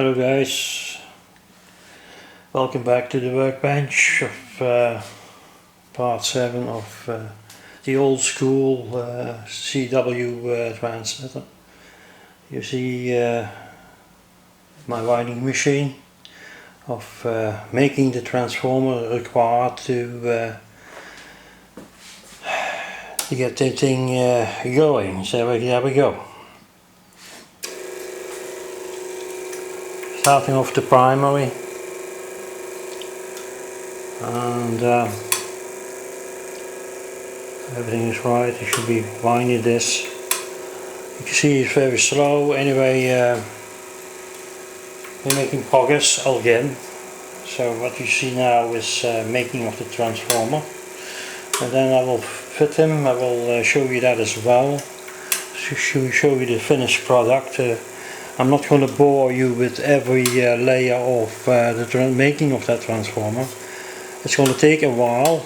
Hello guys, welcome back to the workbench of part 7 of the old school CW transmitter. You see my winding machine of making the transformer required to get the thing going. So there we go. Starting off the primary, and everything is right. It should be winding this. You can see it's very slow. Anyway, we're making progress again. So what you see now is making of the transformer, and then I will fit him. I will show you that as well. Show you the finished product. I'm not going to bore you with every layer of the making of that transformer. It's going to take a while,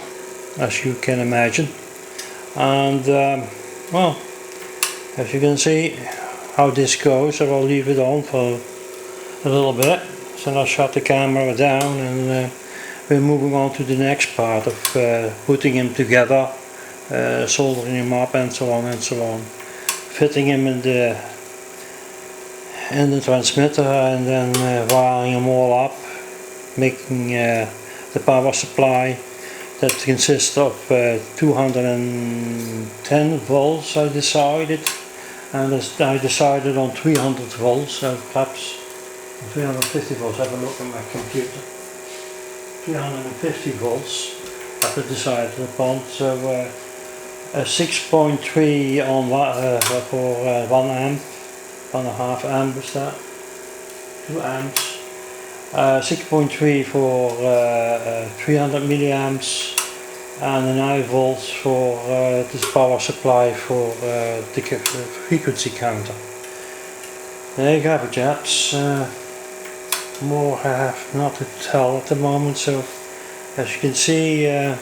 as you can imagine, and well, as you can see how this goes, I will leave it on for a little bit. So I'll shut the camera down, and we're moving on to the next part of putting him together, soldering him up, and so on and so on, fitting him in the transmitter, and then wiring them all up, making the power supply that consists of 210 volts I decided, and I decided on 300 volts, perhaps 350 volts. Have a look at my computer. 350 volts I've decided upon, so 6.3 on for 1 amp. 1.5 amp is that, 2 amps, 6.3 for 300 milliamps, and a 9 volts for this power supply for the frequency counter. There you have it, chaps. More I have not to tell at the moment. So as you can see, the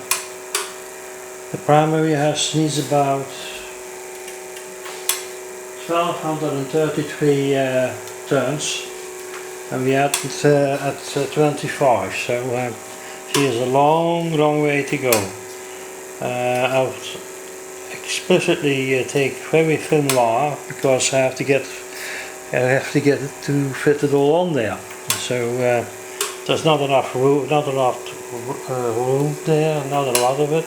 primary needs about 1233 turns, and we are at 25, so here's a long way to go. I'll explicitly take very thin wire because I have to get it to fit it all on there. So there's not enough room, room there, not a lot of it.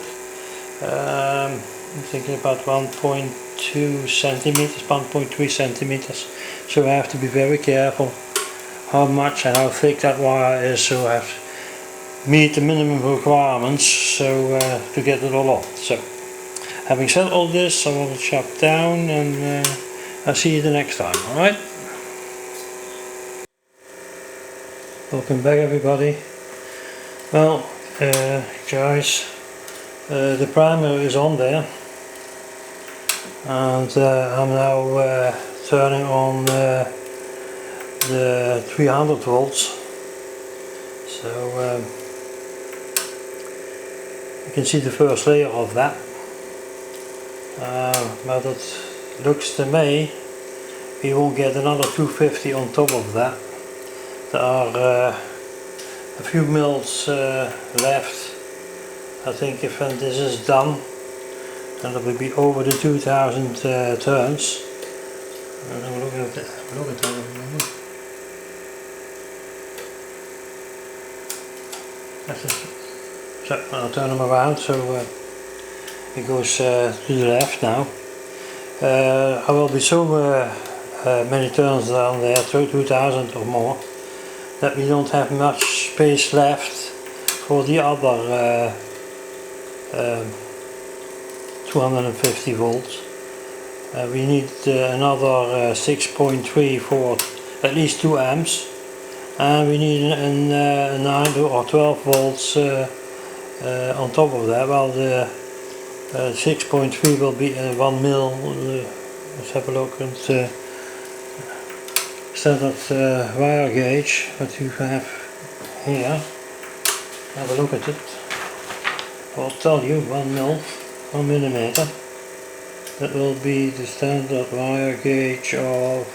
I'm thinking about 1.2 centimeters, 1.3 centimeters. So I have to be very careful how much and how thick that wire is, so I have to meet the minimum requirements, so to get it all off. So having said all this, I will shut down, and I'll see you the next time. Alright? Welcome back, everybody. Well, guys, the primer is on there, and I'm now turning on the 300 volts. So you can see the first layer of that, but it looks to me we will get another 250 on top of that. There are a few mils left. I think if this is done, then it will be over the 2000 turns. And I'm looking at that. So I'll turn them around, so it goes to the left now. I will be so many turns down there, 2000 or more, that we don't have much space left for the other 250 volts. We need another 6.3 for at least 2 amps, and we need a 9 or 12 volts on top of that. Well, the 6.3 will be 1 mil. Let's have a look at standard wire gauge, what you have here. Have a look at it. I'll tell you, 1 millimeter. That will be the standard wire gauge of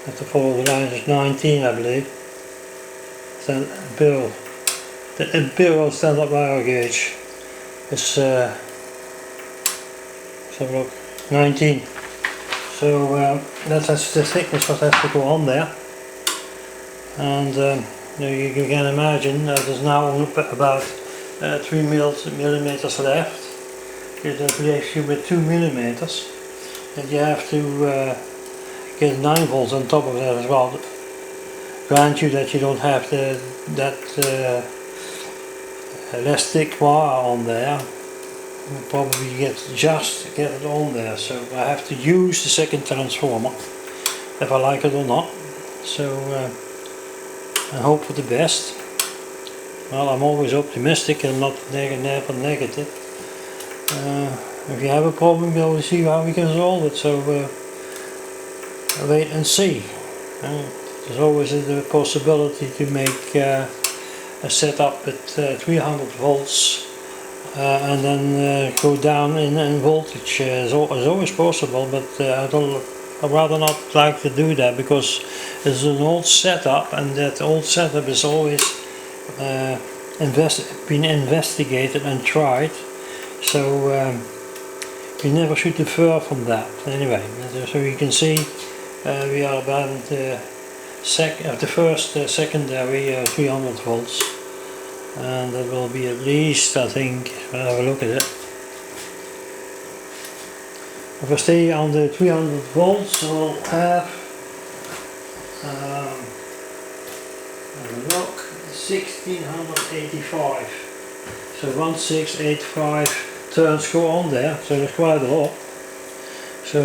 Have to follow the lines. It's 19, I believe. Imperial. The Imperial standard wire gauge is let's have a look, 19. So that's the thickness what has to go on there. And you can imagine there's now about 3 millimeters left. It leaves you with 2 millimeters, and you have to get 9 volts on top of that as well. Grant you that you don't have that less thick wire on there. You'll probably just get it on there, so I have to use the second transformer if I like it or not. So I hope for the best. Well, I'm always optimistic and not never negative. If you have a problem, we'll see how we can solve it. So wait and see. There's always the possibility to make a setup with 300 volts and then go down in voltage. It's always possible, but I'd rather not like to do that, because it's an old setup, and that old setup is always been investigated and tried. So you never should defer from that. Anyway, so you can see we are about the first secondary 300 volts, and that will be at least, I think, I'll have a look at it. If I stay on the 300 volts, we'll have have a look, 1685. So 1685 turns go on there, so there's quite a lot. So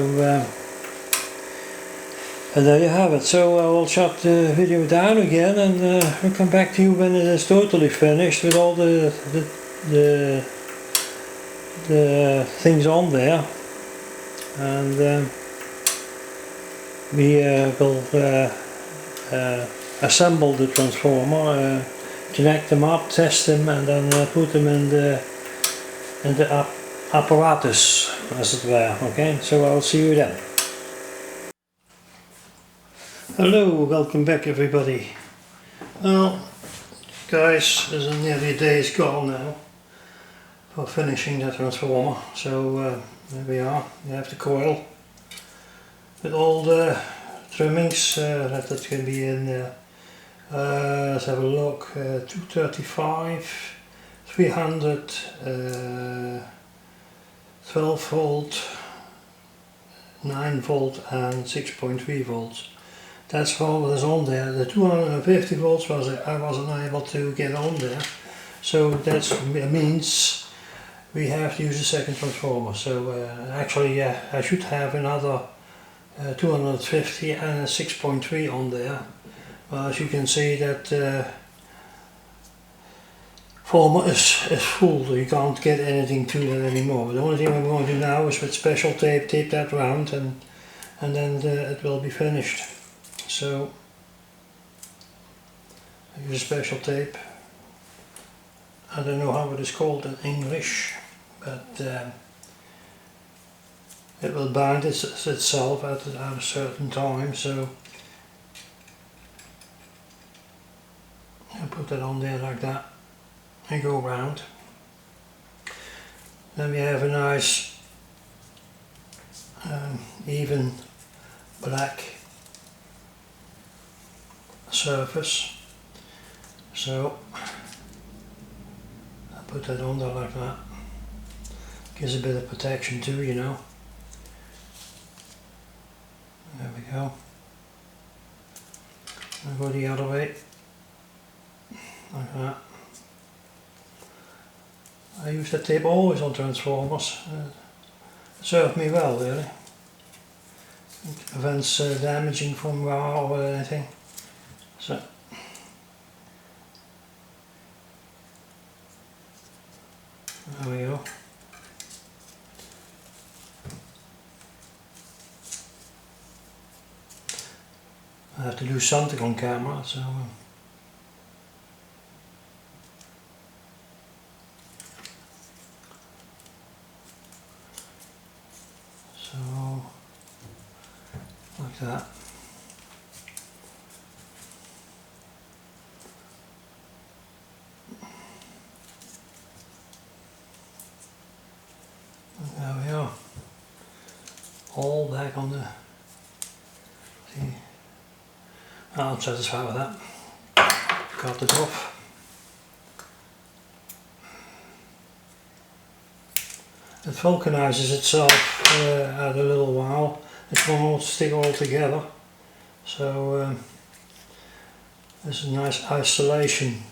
and there you have it. So I will shut the video down again, and we'll come back to you when it is totally finished with all the things on there, and we will assemble the transformer, connect them up, test them, and then put them in the apparatus, as it were. Okay, so I'll see you then. Hello, welcome back everybody. Well, guys, there's nearly a day is gone now for finishing the transformer. So there we are. You have the coil with all the trimmings that can be in there. Let's have a look. 235, 300, 12 volt, 9 volt and 6.3 volts. That's all that's on there. The 250 volts I wasn't able to get on there, so that means we have to use a second transformer. So actually I should have another 250 and a 6.3 on there. Well, as you can see, that former is full, so you can't get anything to that anymore. But the only thing I'm going to do now is with special tape that round, and then it will be finished. So I use a special tape. I don't know how it is called in English, but it will bind itself at a certain time. So I put that on there like that and go round. Then we have a nice even black surface, so I put that on there like that. Gives a bit of protection too, you know. There we go. I'll go the other way like that. I use that tape always on transformers. It served me well, really. It prevents damaging from wire or anything. So there we go. I have to do something on camera, so So like that. And there we are. All back on the. See, I'm satisfied with that. Got it off. It vulcanizes itself at a little while. It won't stick all together. So this is nice isolation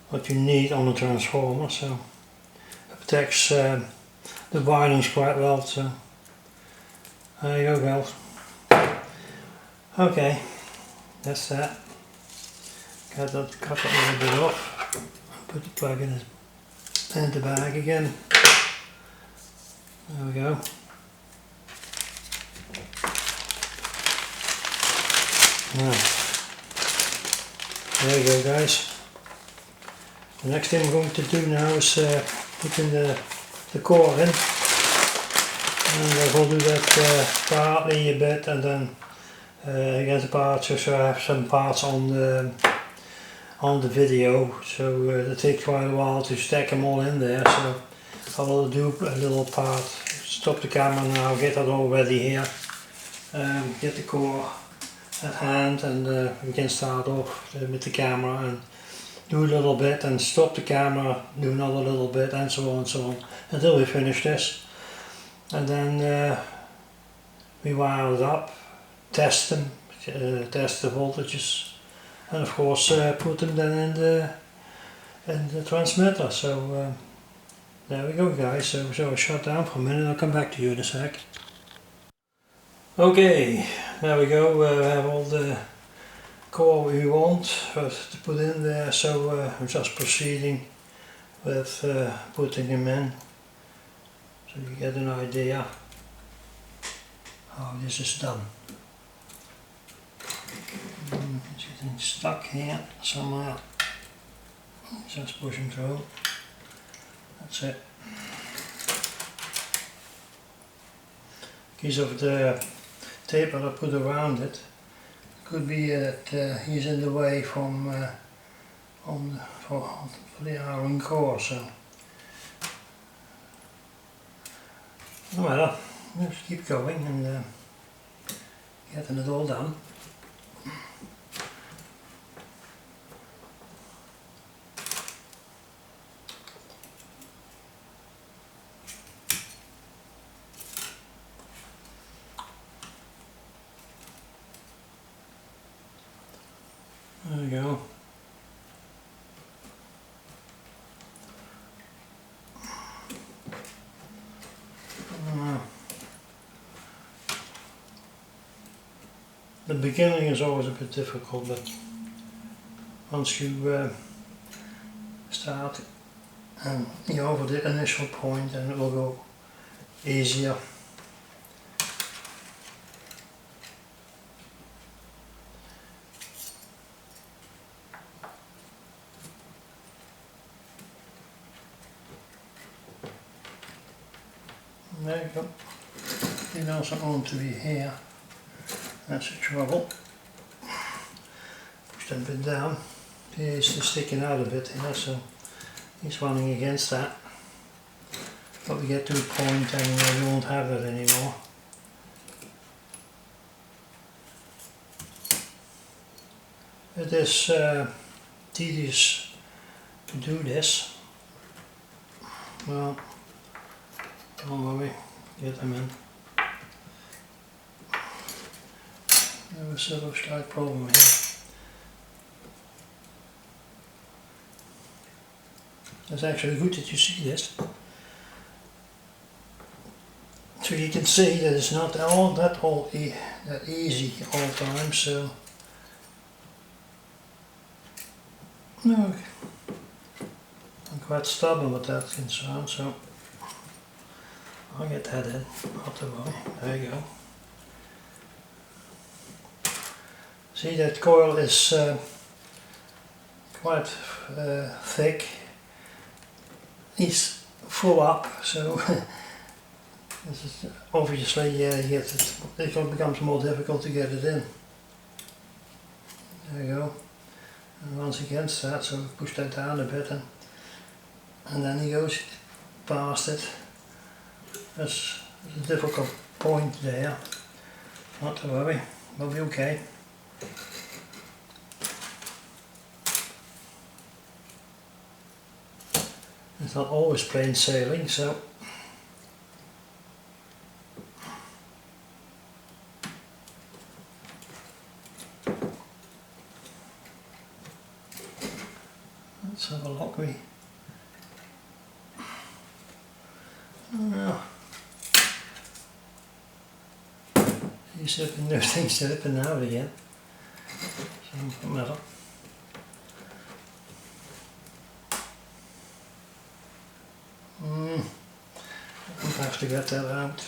what you need on a transformer. So it protects the windings quite well. So there you go, girls. Okay, that's that. Cut that a little bit off. Put the plug in the bag again. There we go. Now, there you go, guys. The next thing I'm going to do now is put in the core in. And we'll do that partly a bit, and then get the parts, so I have some parts on the video, so it takes quite a while to stack them all in there, so I will do a little part. Stop the camera now, get that all ready here, get the core at hand, and we can start off with the camera and do a little bit and stop the camera, do another little bit, and so on until we finish this. And then we wire it up, test them, test the voltages, and of course put them then in the transmitter. So there we go, guys. So I'll shut down for a minute and I'll come back to you in a sec. Okay, there we go. We have all the core we want to put in there, so I'm just proceeding with putting them in, so you get an idea how this is done. It's getting stuck here somewhere. Just push them through. That's it. Because of the tape that I put around it, could be that he's in the way from for the iron core. So no matter, just keep going and getting it all done. There we go. The beginning is always a bit difficult, but once you start and you're over the initial point, then it will go easier. There you go. It also on to be here. That's the trouble. Push that bit down. It's sticking out a bit here, so he's running against that. But we get to a point and we won't have that anymore. It is tedious to do this. Well, don't worry, get them in. There was a slight problem here. It's actually good that you see this. So you can see that it's not that easy all the time, so no, I'm quite stubborn with that concern, so I'll get that in, not to worry. There you go. See, that coil is quite thick. It's full up, so This is obviously it becomes more difficult to get it in. There you go. And once again start, so push that down a bit and then he goes past it. There's a difficult point there. Not to worry, we'll be okay. It's not always plain sailing, so let's have a look. You slipping those things slipping out again. So no matter. I have to get that out.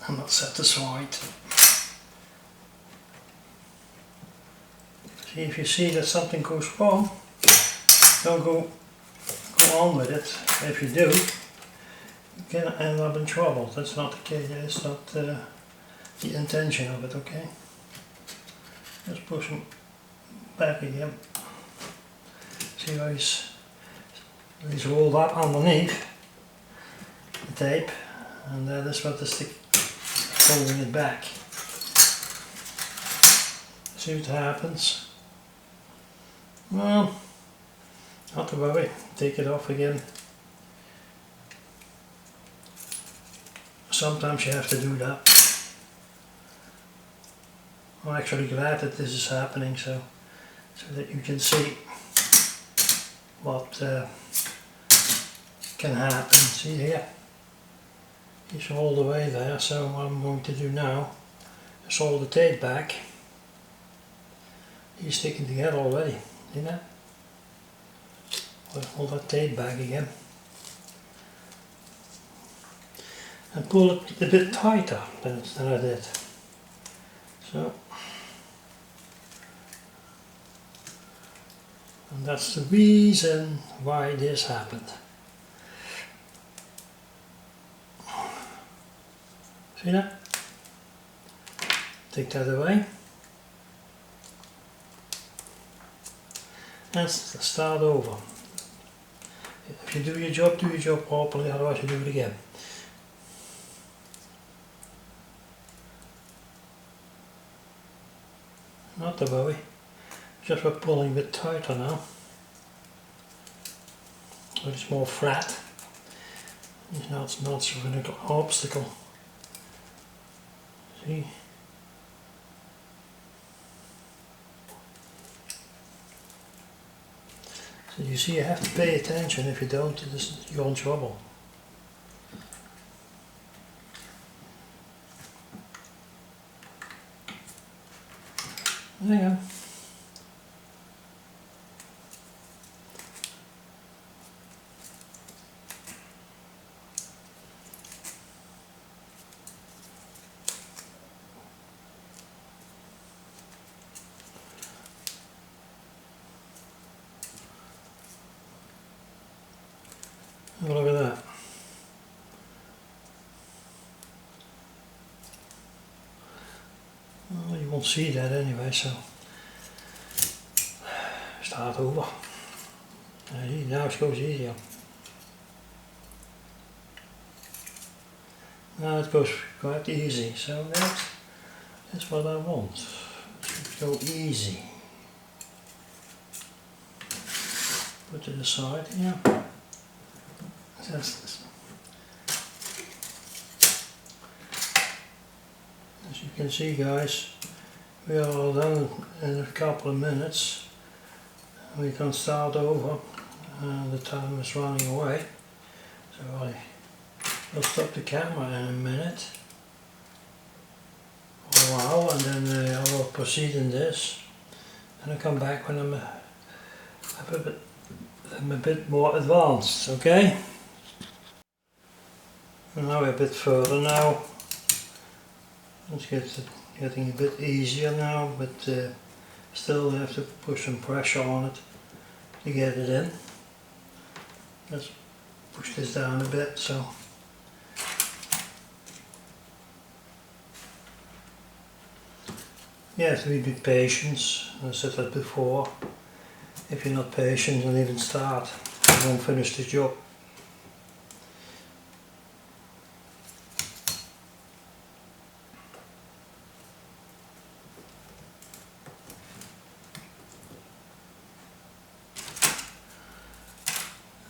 I'm not satisfied. See, if you see that something goes wrong, don't go on with it. If you do, you can end up in trouble. That's not the case. It's not the intention of it. Okay. Just push him back again. See how he's rolled up underneath the tape, and that is what the stick holding it back. See what happens. Well, not to worry, take it off again. Sometimes you have to do that. I'm actually glad that this is happening, so that you can see what can happen. See here, he's all the way there, so what I'm going to do now is hold the tape back. He's sticking together already, you know? Hold that tape back again. And pull it a bit tighter than I did. So, and that's the reason why this happened. See that? Take that away. And start over. If you do your job properly, otherwise you do it again. Not to worry, just we're pulling a bit tighter now. So it's more flat. It's not so an obstacle. See? So you see, you have to pay attention. If you don't, you're in trouble. There you go. Have a look at that. Well, you won't see that anyway, so start over. Now it goes easier. Now it goes quite easy, so that's what I want. It should go easy. Put it aside, yeah. As you can see, guys, we are all done in a couple of minutes. We can start over, and the time is running away, so I'll stop the camera in a minute for a while, and then I will proceed in this, and I'll come back when I'm a bit more advanced. Okay? And now we're a bit further now. It's getting a bit easier now, but still we have to put some pressure on it to get it in. Let's push this down a bit, so you have to be a bit patient. I said that before. If you're not patient and even start, you won't finish the job.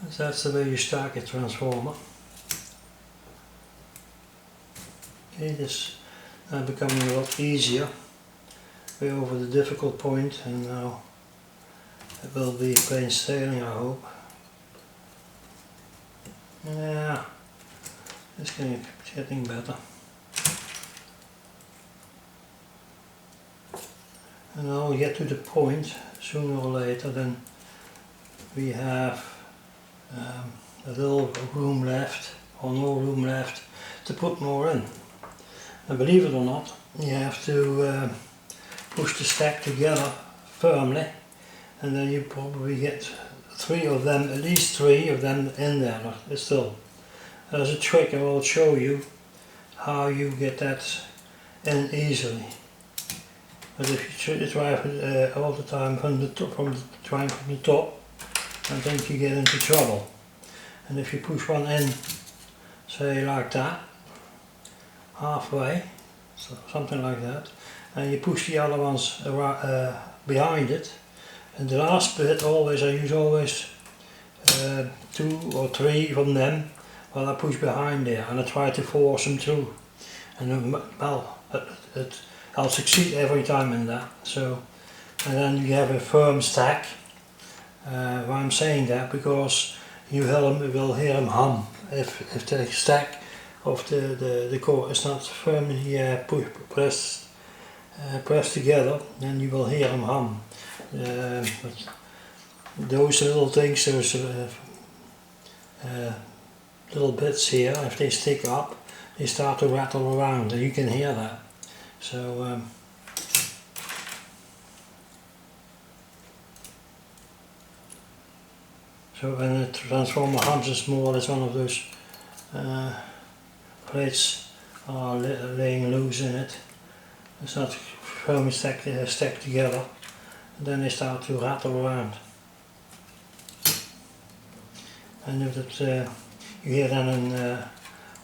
So that's the way you start a transformer. Okay, this now becoming a lot easier. We're over the difficult point, and now it will be plain sailing, I hope. Yeah, it's getting better. And now we get to the point, sooner or later, then we have a little room left, or no room left, to put more in. And believe it or not, you have to push the stack together firmly, and then you probably get three of them, at least three of them in there. But still, there's a trick I will show you how you get that in easily. But if you try all the time from the top, I think you get into trouble. And if you push one in, say like that, halfway, so something like that, and you push the other ones behind it, and the last bit I use always 2 or 3 from them, while I push behind there, and I try to force them through, and well, I'll succeed every time in that. So, and then you have a firm stack. Why I'm saying that, because you will hear them hum if the stack of the core is not firmly pressed together, then you will hear them hum. But those little things, those little bits here, if they stick up, they start to rattle around, and you can hear that. So so when the transformer hums, it's more or less one of those plates are laying loose in it. It's not firmly stacked together, and then they start to rattle around. And if it, you hear then an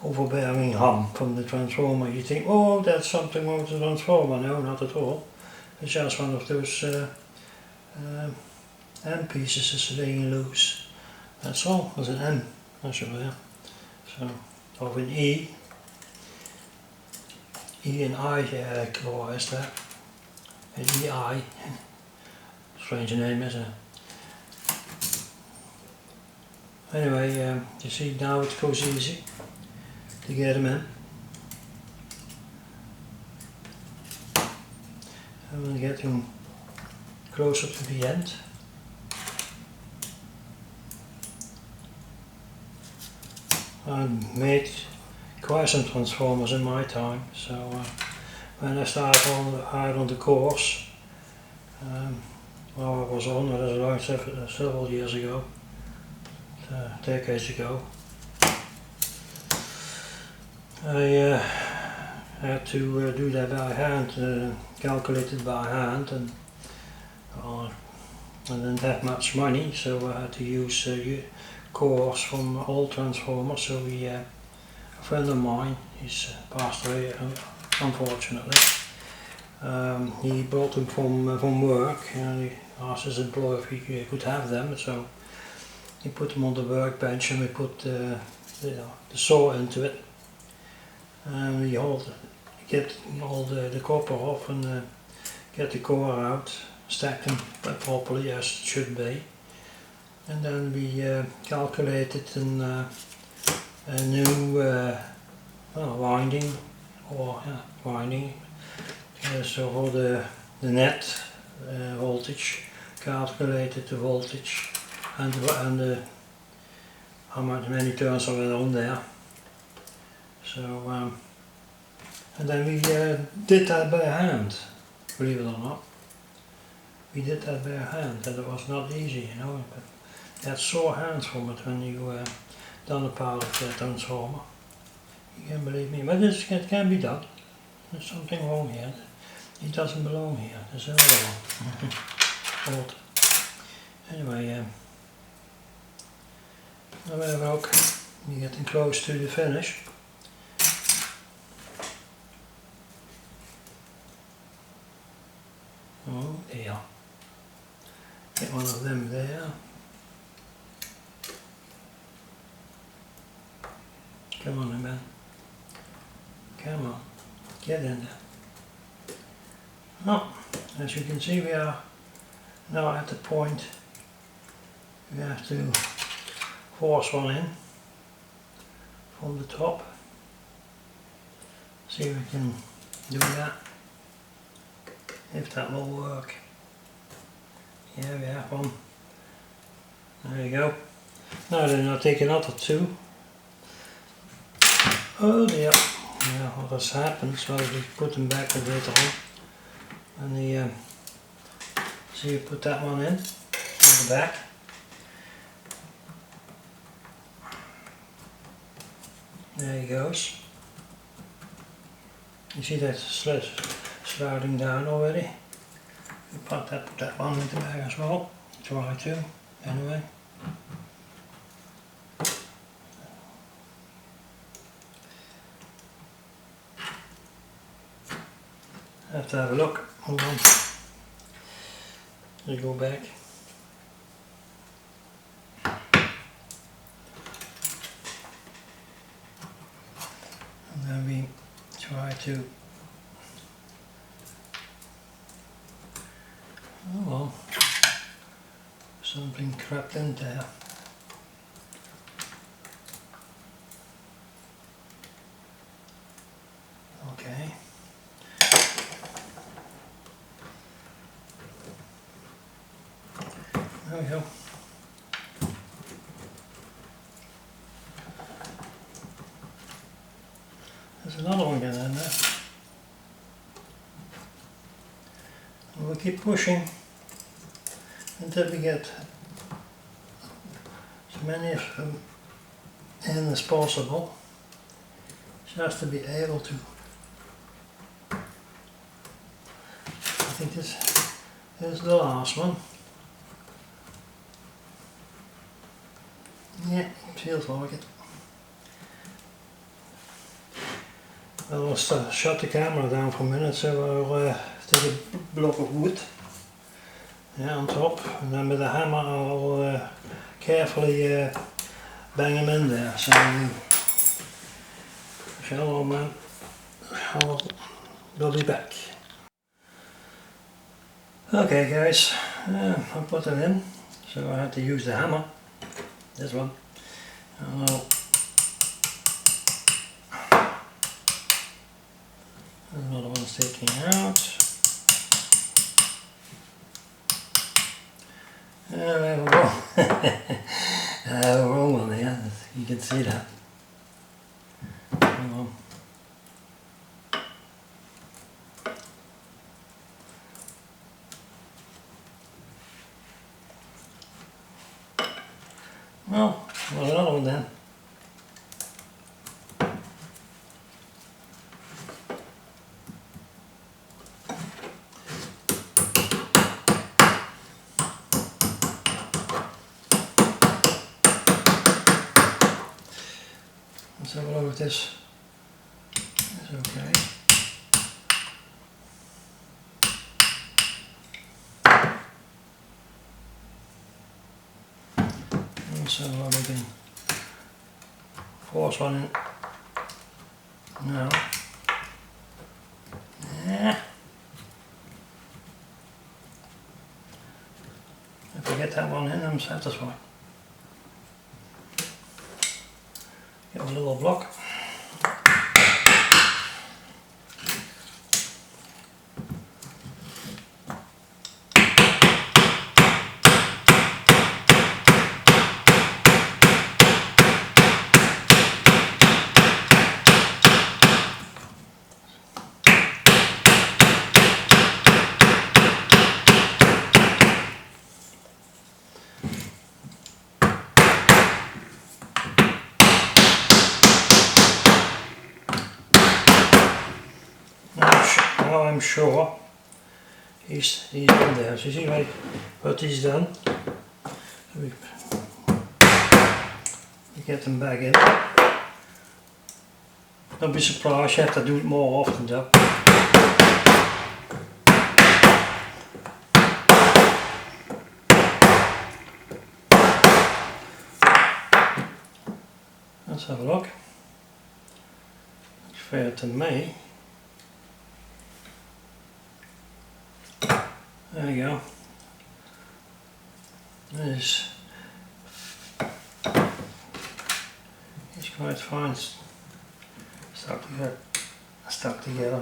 overbearing hum from the transformer, you think, oh, that's something wrong with the transformer. No, not at all. It's just one of those M pieces is laying loose. That's all. There's an M, that's there. So, of an E and I core is that. An EI. Strange name, isn't it? Anyway, you see now it goes easy to get them in. I'm going to get them closer to the end. I made quite some transformers in my time, so when I started out on the course, well, I was on it as long several years ago, decades ago. I had to do that by hand, calculate it by hand, and I didn't have much money, so I had to use cores from old transformers. So a friend of mine, he's passed away unfortunately, he brought them from work, and he asked his employer if he could have them, so he put them on the workbench, and we put the saw into it, and we get all the copper off, and get the core out, stack them properly as it should be, and then we calculated a new winding, so for the net voltage, calculated the voltage and how many turns are on there. So and then we did that by hand, believe it or not. We did that by hand, and it was not easy, you know, but you had sore hands from it when you done a part of the transformer. You can't believe me, but it can be done. There's something wrong here. He doesn't belong here. There's another one. Old. Anyway, now we have a look. You're getting close to the finish. Oh dear. Get one of them there. Come on, man. Come on. Get in there. Oh, as you can see, we are now at the point we have to force one in from the top. See if we can do that, if that will work. Yeah, we have one. There you go. Now then, I'll take another two. Oh dear. Yeah, what has happened, so we put them back a bit on. And the so you put that one in the back. There he goes. You see that sliding down already. You put that one in the bag as well. Try to, anyway. Have to have a look. Hold on. You go back. And then we try to. Oh well. Something crept in there. Okay. There we go. There's another one getting in there. And we'll keep pushing until we get as many of them in as possible. Just to be able to. I think this is the last one. Yeah, feels like it. Well, I'll shut the camera down for a minute, so I'll take a block of wood, yeah, on top, and then with the hammer I'll carefully bang them in there. So, hello man, we'll be back. Okay guys, I put it in, so I had to use the hammer. This one. Another one sticking out. There we go. Wrong one there. You can see that. Hang on. Well, another one then. Let's have a look at this. It's okay. So we can force one in now. Yeah. If I get that one in, I'm satisfied. Get a little block. Now I'm sure he's in there. So you see what he's done. We get them back in. Don't be surprised, you have to do it more often though. Let's have a look. Looks fair to me. There you go. It's quite fine. Stuck together.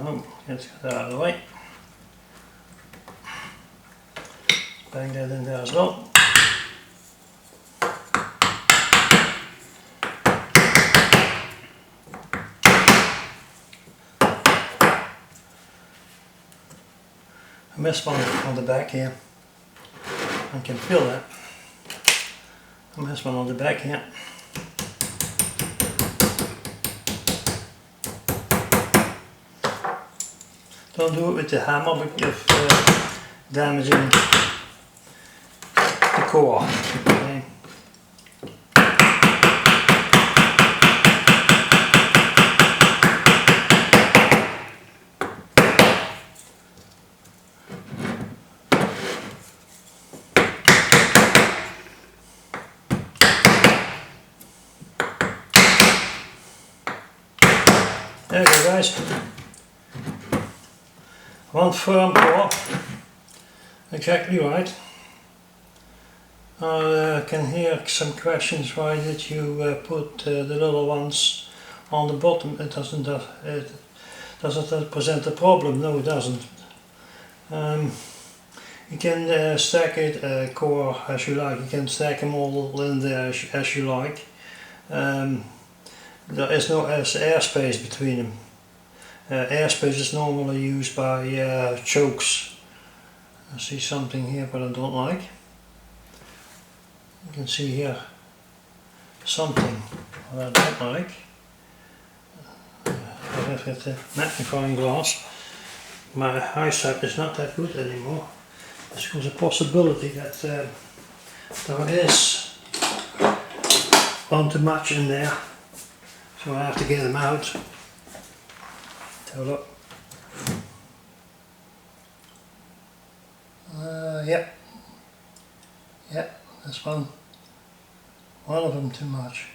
Let's get that out of the way. Bang that in there as well. I missed one on the back here. I can feel that. I missed one on the back here. Don't do it with the hammer because damaging the core. Okay. There you go, guys. One firm core, exactly right. I can hear some questions. Why did you put the little ones on the bottom? It doesn't present a problem. No, it doesn't. You can stack it core as you like. You can stack them all in there as you like. There is no airspace between them. Airspace is normally used by chokes. I see something here but I don't like. You can see here something that I don't like. I have got the magnifying glass. My eyesight is not that good anymore. There's a possibility that there is one too much in there. So I have to get them out. Have a look. Yep. Yep, that's one of them too much.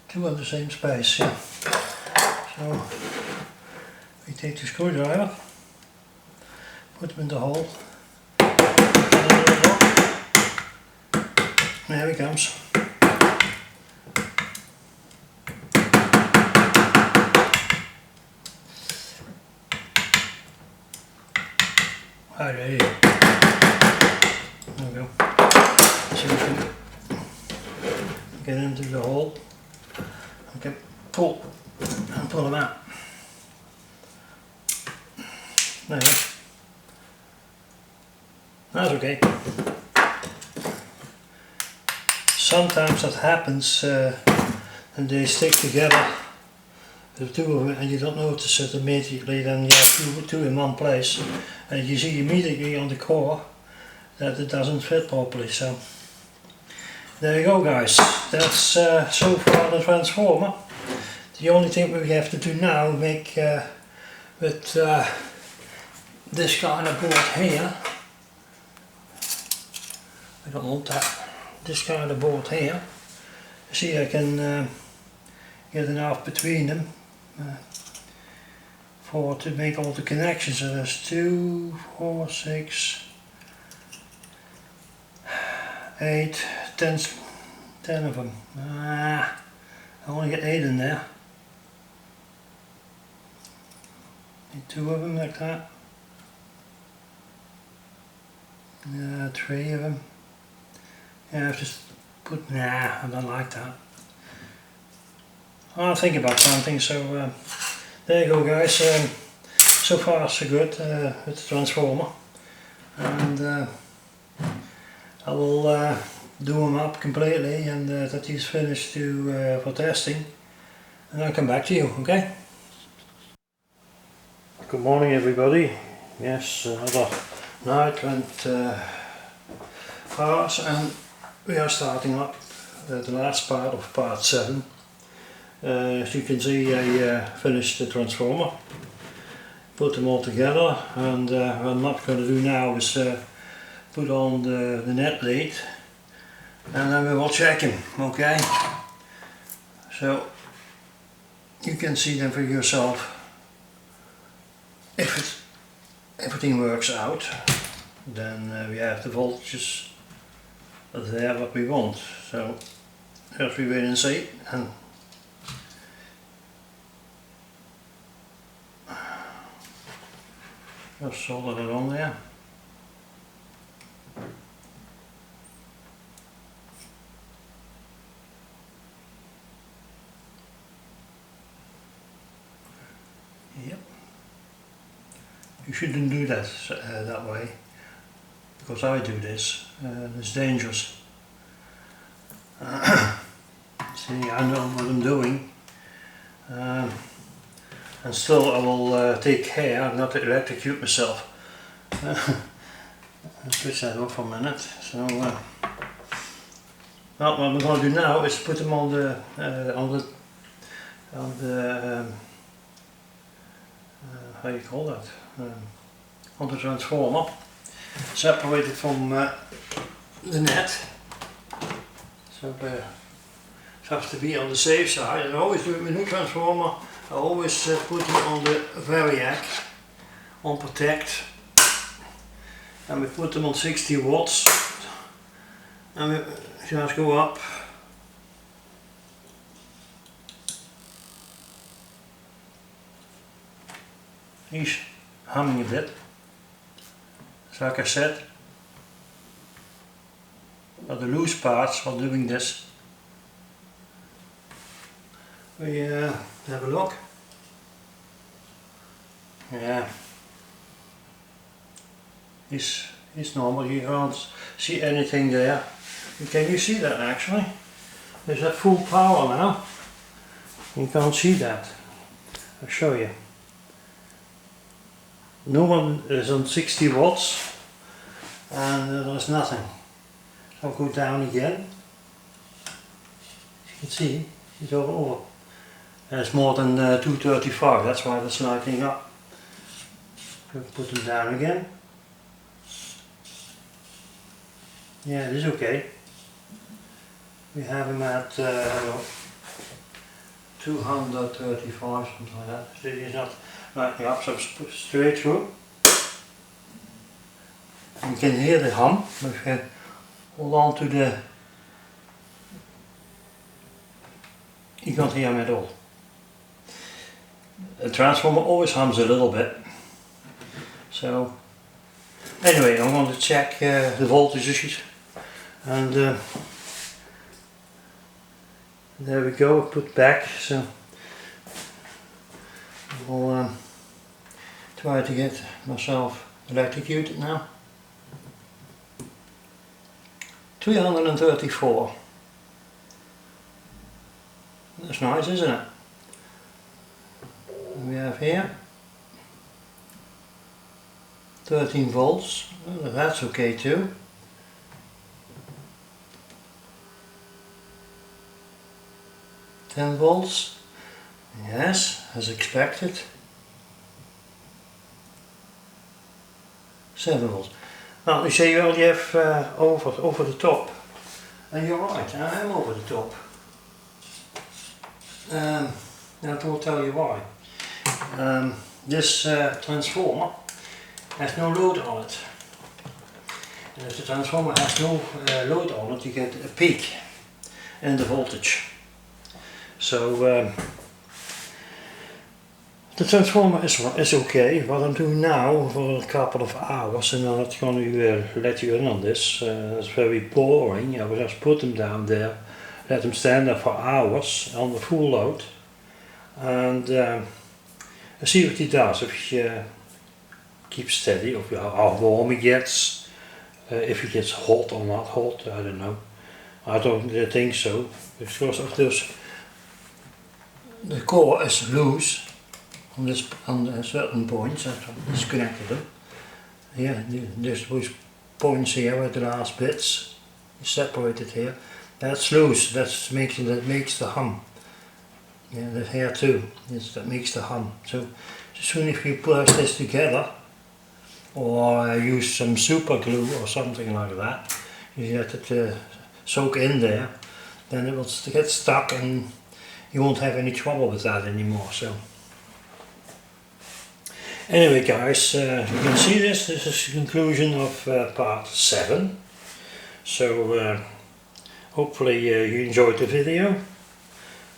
Two of the same space, yeah. So we take the screwdriver, put them in the hole, there he comes. Alright, there we go. So we can get into the hole. I can pull them out. There we go. That's okay. Sometimes that happens and they stick together, the two of them, and you don't notice it immediately. Then you have two in one place and you see immediately on the core that it doesn't fit properly. So there you go, guys. That's so far the transformer. The only thing we have to do now, make with this kind of board here. I don't want that. This kind of board here. See, I can get enough between them to make all the connections. So there's 2, 4, 6, 8, 10 of them. I only get 8 in there. Need 2 of them like that. 3 of them. Yeah, I've just put, nah, I don't like that. I'll think about something, so there you go, guys. So far so good with the transformer. And I will do them up completely and that he's finished for testing. And I'll come back to you, okay? Good morning, everybody. Yes, another Night went fast, and we are starting up the last part of part 7. As you can see, I finished the transformer, put them all together, and what I'm not going to do now is put on the net lead, and then we will check him, okay? So you can see them for yourself. If everything works out, then we have the voltages there what we want. So just we wait and see, and just solder it on there. Yep. You shouldn't do that that way, because I do this. It's dangerous. See, I know what I'm doing, and still I will take care not to electrocute myself. I'll switch that off for a minute. So, well, what I'm going to do now is put them on the how you call that? On the transformer, separated from the net. So it has to be on the safe side. And I always do it with a new transformer. I always put it on the variac, on protect, and we put them on 60 watts, and we just go up. He's humming a bit. So like I said, for the loose parts for doing this, we have a look. Yeah, it's normal. You can't see anything there. Can you see that actually? There's at full power now. You can't see that. I'll show you. No one is on 60 watts, and there's nothing. I'll go down again. As you can see, it's over. And it's more than 235, that's why it's lighting up. Put them down again. Yeah, it is okay. We have them at 235, something like that. So it's not lighting up, so straight through. You can hear the hum, but if you hold on to the, you can't hear them at all. The transformer always hums a little bit. So anyway, I'm going to check the voltages, and there we go, put back. So I'll try to get myself electrocuted now. 334. That's nice, isn't it? We have here 13 volts. Well, that's okay too. 10 volts. Yes, as expected. 7 volts. Well, you say you only have over the top. And you're right, I am over the top. I will tell you why. This transformer has no load on it. And if the transformer has no load on it, you get a peak in the voltage. So the transformer is okay. What I'm doing now for a couple of hours, and I'm not going to let you in on this, it's very boring. I will just put them down there, let them stand there for hours on the full load, and see what he does, if he keeps steady, or how warm he gets, if he gets hot or not hot, I don't know. I don't think so, because of this, the core is loose on certain points. I disconnected them. here, there's those points here with the last bits separated here. That's loose. That makes the hum. Yeah, the here too. That makes the hum. So as soon as you push this together, or use some super glue or something like that, you let it soak in there, then it will get stuck and you won't have any trouble with that anymore. So anyway guys, you can see this is the conclusion of part 7. So hopefully you enjoyed the video.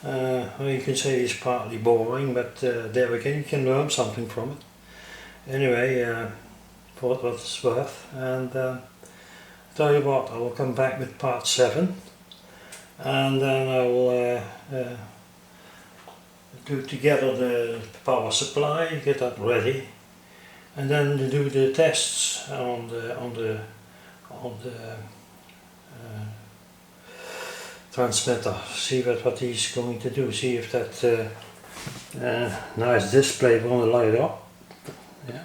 Well, you can say it's partly boring, but there again you can learn something from it. Anyway, for what it's worth, and tell you what, I will come back with part 7, and then I will do together the power supply, get that ready, and then do the tests on the transmitter. See what he's going to do. See if that nice display will light up. Yeah.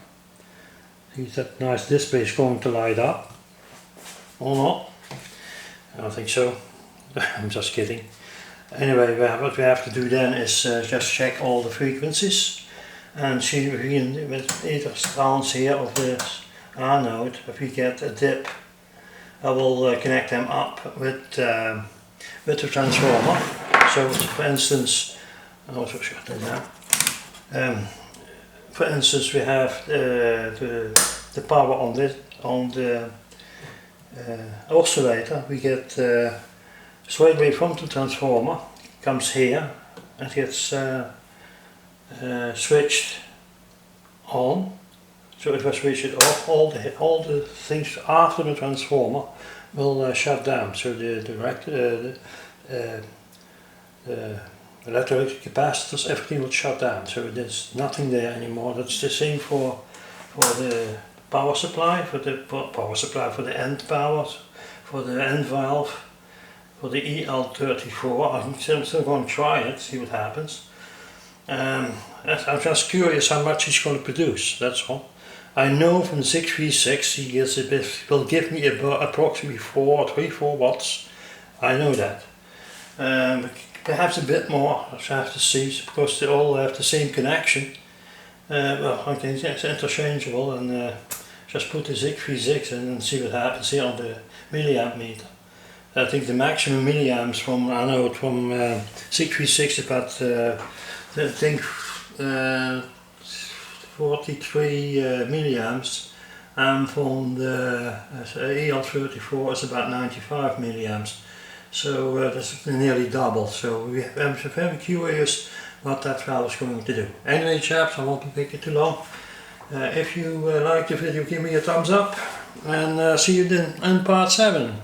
See if that nice display is going to light up or not. I don't think so. I'm just kidding. Anyway, what we have to do then is just check all the frequencies and see if we can, with either strands here of this anode, if we get a dip, I will connect them up with the transformer. So for instance, I'll also shut it down. For instance, we have the power on the oscillator. We get straight away from the transformer, comes here and gets switched on. So if I switch it off, all the things after the transformer will shut down. So the electric capacitors, everything will shut down. So there's nothing there anymore. That's the same for the power supply, for the end powers, for the end valve, for the EL34. I'm still going to try it, see what happens. I'm just curious how much he's going to produce, that's all. I know from 6v6 he will give me about approximately 3 or 4 watts. I know that. Perhaps a bit more, I have to see, because they all have the same connection. Well, I think it's interchangeable, and just put the 6v6 in and see what happens here on the milliamp meter. I think the maximum milliamps from, I know it from 6v6 is about, I think 43 milliamps, and from the EL34 is about 95 milliamps. So that's nearly double. So I'm very curious what that valve is going to do. Anyway chaps, I won't make it too long. If you like the video, give me a thumbs up, and see you then in part 7.